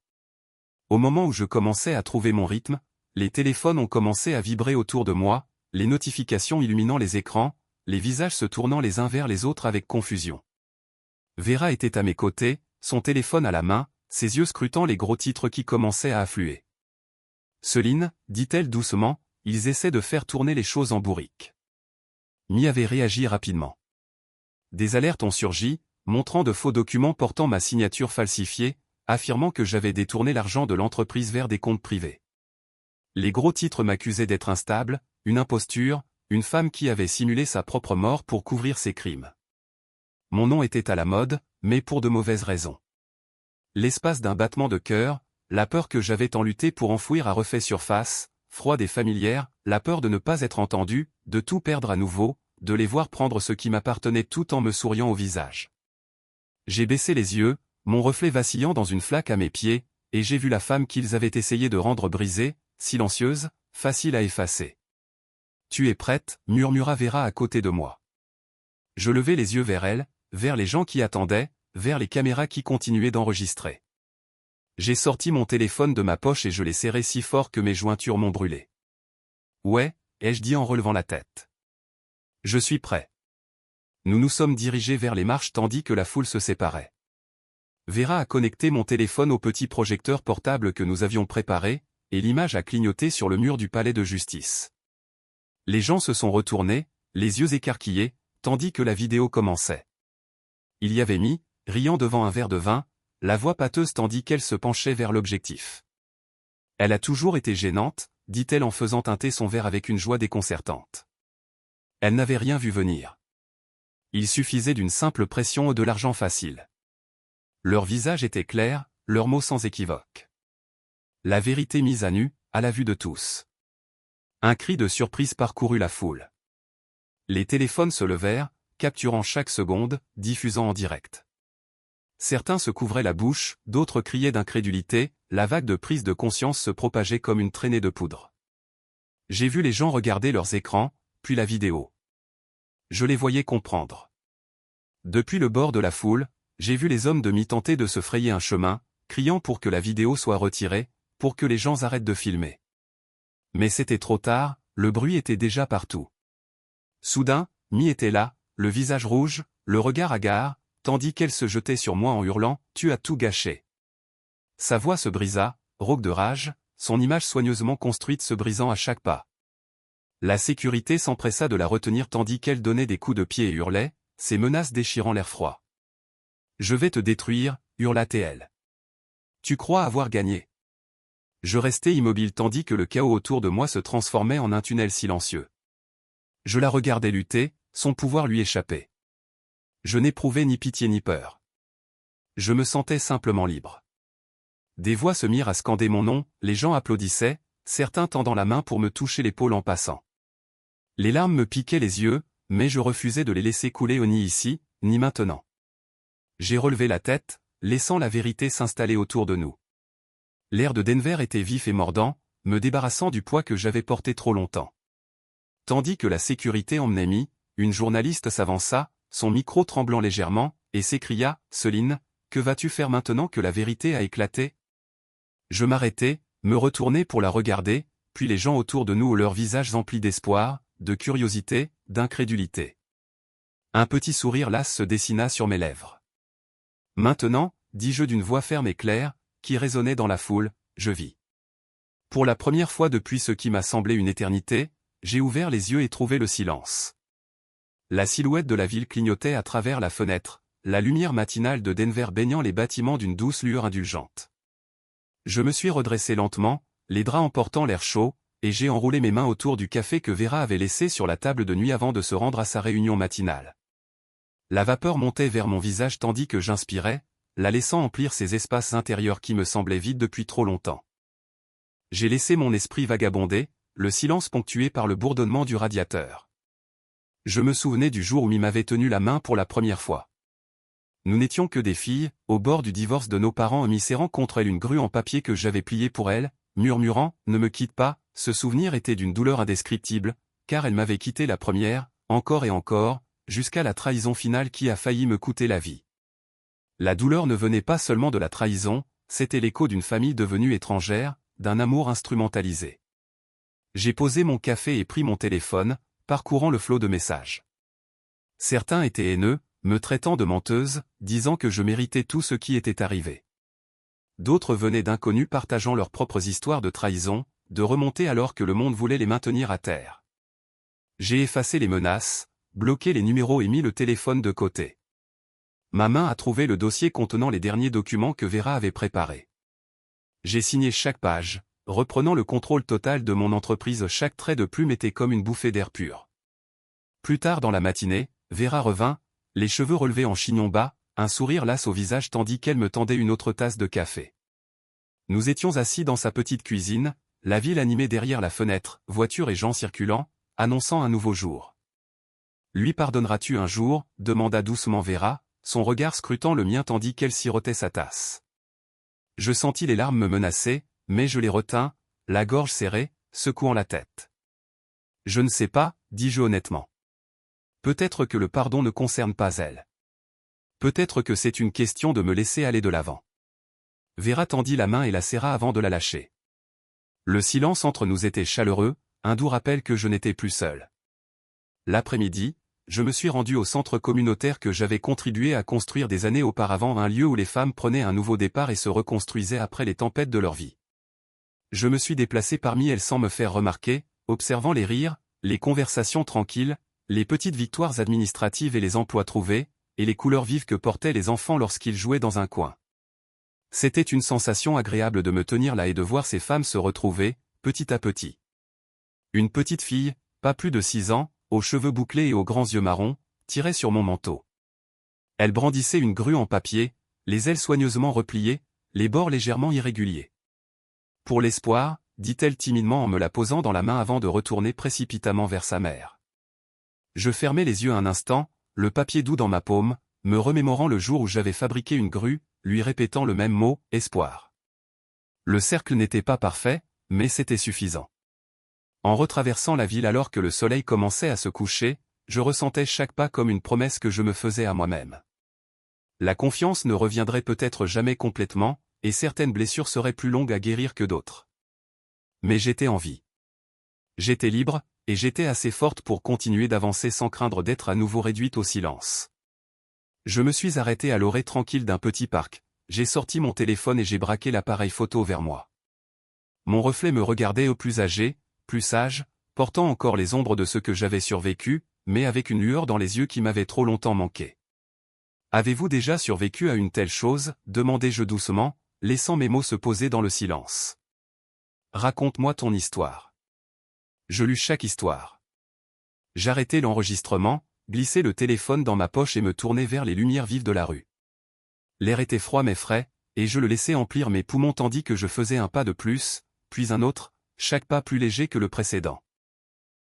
Au moment où je commençais à trouver mon rythme, les téléphones ont commencé à vibrer autour de moi, les notifications illuminant les écrans, les visages se tournant les uns vers les autres avec confusion. Vera était à mes côtés, son téléphone à la main, ses yeux scrutant les gros titres qui commençaient à affluer. « Céline, dit-elle doucement, ils essaient de faire tourner les choses en bourrique. » Mi avait réagi rapidement. Des alertes ont surgi, montrant de faux documents portant ma signature falsifiée, affirmant que j'avais détourné l'argent de l'entreprise vers des comptes privés. Les gros titres m'accusaient d'être instable, une imposture, une femme qui avait simulé sa propre mort pour couvrir ses crimes. Mon nom était à la mode, mais pour de mauvaises raisons. L'espace d'un battement de cœur, la peur que j'avais tant lutté pour enfouir a refait surface, froide et familière, la peur de ne pas être entendu, de tout perdre à nouveau, de les voir prendre ce qui m'appartenait tout en me souriant au visage. J'ai baissé les yeux, mon reflet vacillant dans une flaque à mes pieds, et j'ai vu la femme qu'ils avaient essayé de rendre brisée, silencieuse, facile à effacer. « Tu es prête » murmura Vera à côté de moi. Je levai les yeux vers elle, vers les gens qui attendaient, vers les caméras qui continuaient d'enregistrer. J'ai sorti mon téléphone de ma poche et je l'ai serré si fort que mes jointures m'ont brûlé. « Ouais » ai-je dit en relevant la tête. « Je suis prêt. » Nous nous sommes dirigés vers les marches tandis que la foule se séparait. Vera a connecté mon téléphone au petit projecteur portable que nous avions préparé, et l'image a clignoté sur le mur du palais de justice. Les gens se sont retournés, les yeux écarquillés, tandis que la vidéo commençait. Il y avait Mi, riant devant un verre de vin, la voix pâteuse tandis qu'elle se penchait vers l'objectif. Elle a toujours été gênante, dit-elle en faisant teinter son verre avec une joie déconcertante. Elle n'avait rien vu venir. Il suffisait d'une simple pression ou de l'argent facile. Leur visage était clair, leurs mots sans équivoque. La vérité mise à nu, à la vue de tous. Un cri de surprise parcourut la foule. Les téléphones se levèrent, capturant chaque seconde, diffusant en direct. Certains se couvraient la bouche, d'autres criaient d'incrédulité, la vague de prise de conscience se propageait comme une traînée de poudre. J'ai vu les gens regarder leurs écrans, puis la vidéo. Je les voyais comprendre. Depuis le bord de la foule, j'ai vu les hommes de mi tenter de se frayer un chemin, criant pour que la vidéo soit retirée, pour que les gens arrêtent de filmer. Mais c'était trop tard, le bruit était déjà partout. Soudain, Mi était là, le visage rouge, le regard hagard, tandis qu'elle se jetait sur moi en hurlant « Tu as tout gâché !» Sa voix se brisa, rauque de rage, son image soigneusement construite se brisant à chaque pas. La sécurité s'empressa de la retenir tandis qu'elle donnait des coups de pied et hurlait, ses menaces déchirant l'air froid. « Je vais te détruire » hurla-t-elle. « Tu crois avoir gagné ?» Je restais immobile tandis que le chaos autour de moi se transformait en un tunnel silencieux. Je la regardais lutter, son pouvoir lui échappait. Je n'éprouvais ni pitié ni peur. Je me sentais simplement libre. Des voix se mirent à scander mon nom, les gens applaudissaient, certains tendant la main pour me toucher l'épaule en passant. Les larmes me piquaient les yeux, mais je refusais de les laisser couler ni ici, ni maintenant. J'ai relevé la tête, laissant la vérité s'installer autour de nous. L'air de Denver était vif et mordant, me débarrassant du poids que j'avais porté trop longtemps. Tandis que la sécurité emmenait Mi, une journaliste s'avança, son micro tremblant légèrement, et s'écria « Céline, que vas-tu faire maintenant que la vérité a éclaté ?» Je m'arrêtai, me retournai pour la regarder, puis les gens autour de nous leurs visages emplis d'espoir, de curiosité, d'incrédulité. Un petit sourire las se dessina sur mes lèvres. « Maintenant, dis-je d'une voix ferme et claire, qui résonnait dans la foule, je vis. » Pour la première fois depuis ce qui m'a semblé une éternité, j'ai ouvert les yeux et trouvé le silence. La silhouette de la ville clignotait à travers la fenêtre, la lumière matinale de Denver baignant les bâtiments d'une douce lueur indulgente. Je me suis redressé lentement, les draps emportant l'air chaud, et j'ai enroulé mes mains autour du café que Vera avait laissé sur la table de nuit avant de se rendre à sa réunion matinale. La vapeur montait vers mon visage tandis que j'inspirais, la laissant emplir ces espaces intérieurs qui me semblaient vides depuis trop longtemps. J'ai laissé mon esprit vagabonder, le silence ponctué par le bourdonnement du radiateur. Je me souvenais du jour où Mi m'avait tenu la main pour la première fois. Nous n'étions que des filles, au bord du divorce de nos parents, Mi serrant contre elle une grue en papier que j'avais pliée pour elle, murmurant « Ne me quitte pas », ce souvenir était d'une douleur indescriptible, car elle m'avait quitté la première, encore et encore, jusqu'à la trahison finale qui a failli me coûter la vie. La douleur ne venait pas seulement de la trahison, c'était l'écho d'une famille devenue étrangère, d'un amour instrumentalisé. J'ai posé mon café et pris mon téléphone, parcourant le flot de messages. Certains étaient haineux, me traitant de menteuse, disant que je méritais tout ce qui était arrivé. D'autres venaient d'inconnus partageant leurs propres histoires de trahison, de remonter alors que le monde voulait les maintenir à terre. J'ai effacé les menaces, bloqué les numéros et mis le téléphone de côté. Ma main a trouvé le dossier contenant les derniers documents que Vera avait préparés. J'ai signé chaque page, reprenant le contrôle total de mon entreprise. Chaque trait de plume était comme une bouffée d'air pur. Plus tard dans la matinée, Vera revint, les cheveux relevés en chignon bas, un sourire las au visage tandis qu'elle me tendait une autre tasse de café. Nous étions assis dans sa petite cuisine, la ville animée derrière la fenêtre, voitures et gens circulant, annonçant un nouveau jour. « Lui pardonneras-tu un jour ?» demanda doucement Vera, son regard scrutant le mien tandis qu'elle sirotait sa tasse. Je sentis les larmes me menacer, mais je les retins, la gorge serrée, secouant la tête. « Je ne sais pas, dis-je honnêtement. Peut-être que le pardon ne concerne pas elle. Peut-être que c'est une question de me laisser aller de l'avant. » Vera tendit la main et la serra avant de la lâcher. Le silence entre nous était chaleureux, un doux rappel que je n'étais plus seul. L'après-midi, je me suis rendu au centre communautaire que j'avais contribué à construire des années auparavant, un lieu où les femmes prenaient un nouveau départ et se reconstruisaient après les tempêtes de leur vie. Je me suis déplacé parmi elles sans me faire remarquer, observant les rires, les conversations tranquilles, les petites victoires administratives et les emplois trouvés, et les couleurs vives que portaient les enfants lorsqu'ils jouaient dans un coin. C'était une sensation agréable de me tenir là et de voir ces femmes se retrouver, petit à petit. Une petite fille, pas plus de 6 ans, aux cheveux bouclés et aux grands yeux marrons, tirait sur mon manteau. Elle brandissait une grue en papier, les ailes soigneusement repliées, les bords légèrement irréguliers. « Pour l'espoir », dit-elle timidement en me la posant dans la main avant de retourner précipitamment vers sa mère. Je fermai les yeux un instant, le papier doux dans ma paume, me remémorant le jour où j'avais fabriqué une grue, lui répétant le même mot, espoir. Le cercle n'était pas parfait, mais c'était suffisant. En retraversant la ville alors que le soleil commençait à se coucher, je ressentais chaque pas comme une promesse que je me faisais à moi-même. La confiance ne reviendrait peut-être jamais complètement, et certaines blessures seraient plus longues à guérir que d'autres. Mais j'étais en vie. J'étais libre, et j'étais assez forte pour continuer d'avancer sans craindre d'être à nouveau réduite au silence. Je me suis arrêté à l'orée tranquille d'un petit parc, j'ai sorti mon téléphone et j'ai braqué l'appareil photo vers moi. Mon reflet me regardait au plus âgé, plus sage, portant encore les ombres de ce que j'avais survécu, mais avec une lueur dans les yeux qui m'avait trop longtemps manqué. « Avez-vous déjà survécu à une telle chose ?» demandai-je doucement, laissant mes mots se poser dans le silence. « Raconte-moi ton histoire. » Je lus chaque histoire. J'arrêtai l'enregistrement, glissai le téléphone dans ma poche et me tournai vers les lumières vives de la rue. L'air était froid mais frais, et je le laissais emplir mes poumons tandis que je faisais un pas de plus, puis un autre, chaque pas plus léger que le précédent.